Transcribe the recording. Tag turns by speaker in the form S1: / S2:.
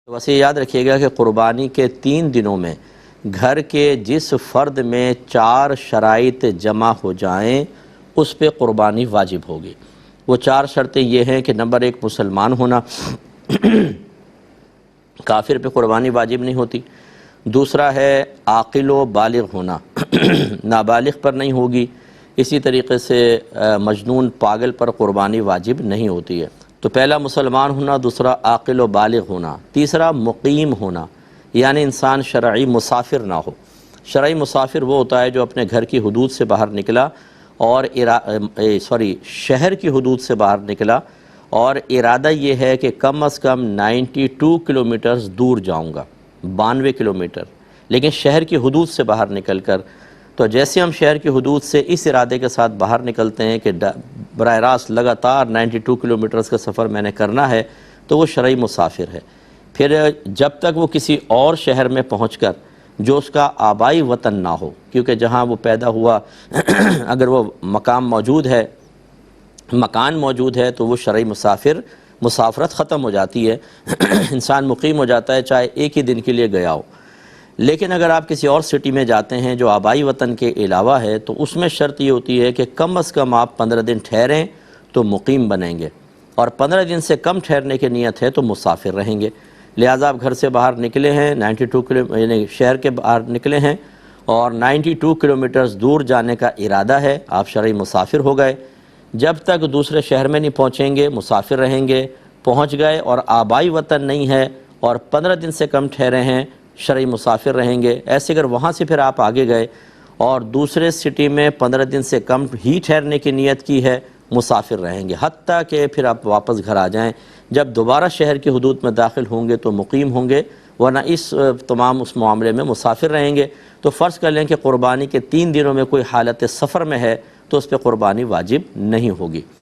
S1: ویسے یاد رکھیے گا کہ قربانی کے 3 دنوں میں گھر کے جس فرد میں 4 شرائط جمع ہو جائیں اس پہ قربانی واجب ہوگی۔ وہ 4 شرطیں یہ ہیں کہ نمبر 1 مسلمان ہونا، کافر پہ قربانی واجب نہیں ہوتی۔ دوسرا ہے عاقل و بالغ ہونا، نابالغ پر نہیں ہوگی۔ اسی طریقے سے مجنون پاگل پر قربانی واجب نہیں ہوتی ہے۔ تو پہلا مسلمان ہونا، دوسرا عاقل و بالغ ہونا، تیسرا مقیم ہونا، یعنی انسان شرعی مسافر نہ ہو۔ شرعی مسافر وہ ہوتا ہے جو اپنے گھر کی حدود سے باہر نکلا اور شہر کی حدود سے باہر نکلا اور ارادہ یہ ہے کہ کم از کم 92 کلومیٹرز دور جاؤں گا، 92 کلومیٹر، لیکن شہر کی حدود سے باہر نکل کر۔ تو جیسے ہم شہر کی حدود سے اس ارادے کے ساتھ باہر نکلتے ہیں کہ براہ راست لگاتار 92 کلومیٹرز کا سفر میں نے کرنا ہے، تو وہ شرعی مسافر ہے۔ پھر جب تک وہ کسی اور شہر میں پہنچ کر جو اس کا آبائی وطن نہ ہو، کیونکہ جہاں وہ پیدا ہوا اگر وہ مکان موجود ہے تو وہ شرعی مسافرت ختم ہو جاتی ہے، انسان مقیم ہو جاتا ہے چاہے ایک ہی دن کے لیے گیا ہو۔ لیکن اگر آپ کسی اور سٹی میں جاتے ہیں جو آبائی وطن کے علاوہ ہے تو اس میں شرط یہ ہوتی ہے کہ کم از کم آپ 15 دن ٹھہریں تو مقیم بنیں گے، اور 15 دن سے کم ٹھہرنے کی نیت ہے تو مسافر رہیں گے۔ لہٰذا آپ گھر سے باہر نکلے ہیں، 92 یعنی شہر کے باہر نکلے ہیں اور 92 کلومیٹرز دور جانے کا ارادہ ہے، آپ شرعی مسافر ہو گئے۔ جب تک دوسرے شہر میں نہیں پہنچیں گے مسافر رہیں گے، پہنچ گئے اور آبائی وطن نہیں ہے اور 15 دن سے کم ٹھہرے ہیں، شرعی مسافر رہیں گے۔ ایسے اگر وہاں سے پھر آپ آگے گئے اور دوسرے سٹی میں 15 دن سے کم ہی ٹھہرنے کی نیت کی ہے، مسافر رہیں گے، حتیٰ کہ پھر آپ واپس گھر آ جائیں۔ جب دوبارہ شہر کی حدود میں داخل ہوں گے تو مقیم ہوں گے، ورنہ اس معاملے میں مسافر رہیں گے۔ تو فرض کر لیں کہ قربانی کے 3 دنوں میں کوئی حالت سفر میں ہے تو اس پہ قربانی واجب نہیں ہوگی۔